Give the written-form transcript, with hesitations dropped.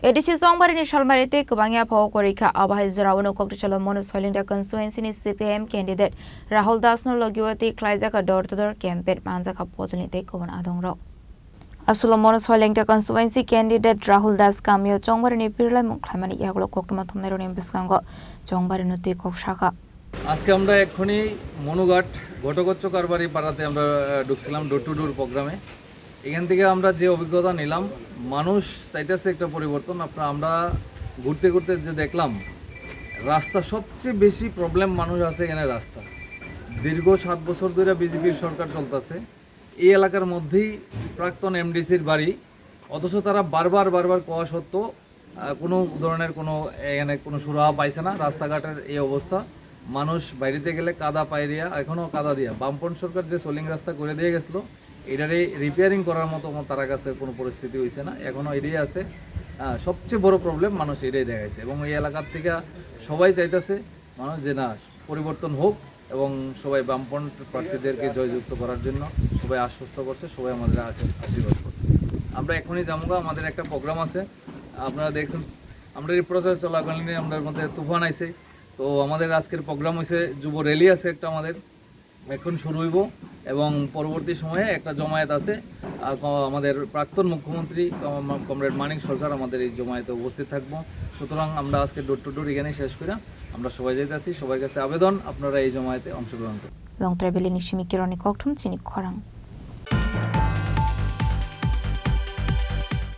ADC जंबारिनि सालमारिते गोबांया फाव करिखा आबाहाय जरावनो कक्टिचल मनोज हलिंडा कन्स्टिट्युएन्सिनि सीपीएम कैंडिडेट राहुल दासनो लगिवती क्लाइजाका डोर टू डोर कैंपेन मानजाका पोतुनिते कोबन आदंग्रो असुल मनोज हलिंडा कन्स्टिट्युएन्सि कैंडिडेट राहुल दास कामियो जंबारिनि पिरलाय मुख्लामानि यागलो कक्टमा थमनेरनि बिस्कांगो जंबारिनि तुइ कक्साका আজকে আমরা এক্ষুনি মনুঘাট ঘটকচ্চ কারবারি পাড়াতে আমরা ঢুকছিলাম ডোর টু ডোর প্রোগ্রামে। এখান থেকে আমরা যে অভিজ্ঞতা নিলাম, মানুষ চাইতেছে একটা পরিবর্তন। আমরা ঘুরতে ঘুরতে যে দেখলাম রাস্তা সবচেয়ে বেশি প্রবলেম মানুষ আছে এখানে রাস্তা। দীর্ঘ 7 বছর ধরে বিজেপির সরকার চলতেছে এই এলাকার মধ্যেই প্রাক্তন এমডিসির বাড়ি, অথচ তারা বারবার কোয়া সত্ত্বেও কোনো ধরনের এখানে কোনো সুরাহা পাইছে না। রাস্তাঘাটের এই অবস্থা, মানুষ বাইরেতে গেলে কাদা পায়রিয়া, এখনও কাদা দিয়া। বামপন্থী সরকার যে সোলিং রাস্তা করে দিয়ে গেছিলো এটারে রিপেয়ারিং করার মতো তার কাছে কোনো পরিস্থিতি হয়েছে না, এখনও এটাই আছে। সবচেয়ে বড় প্রবলেম মানুষ এটাই দেখাইছে এবং এই এলাকার থেকে সবাই চাইতেছে মানুষ যে না পরিবর্তন হোক এবং সবাই বামপন্থী প্রার্থীদেরকে জয়যুক্ত করার জন্য সবাই আশ্বস্ত করছে, সবাই আমাদের আশীর্বাদ করছে। আমরা এখনই জামুগা, আমাদের একটা প্রোগ্রাম আছে, আপনারা দেখছেন আমরা এই প্রচার চলাকালীন আমাদের মধ্যে তুফান আইছে। তো আমাদের আজকের প্রোগ্রাম হয়েছে যুব র্যালি আছে একটা, আমাদের এখন শুরু হইব এবং পরবর্তী সময়ে একটা জমায়েত আছে। আমাদের প্রাক্তন মুখ্যমন্ত্রী কমরেড মানিক সরকার আমাদের এই জমায়েতে উপস্থিত থাকবো। সুতরাং আমরা আজকে ডোর টু ডোর এখানে শেষ করে আমরা সবাই যাইতেছি। সবার কাছে আবেদন আপনারা এই জমায়েতে অংশগ্রহণ করুন। লং ট্রাভেলিং নিশিমি কিরণি কক্টম চিনি খরাং।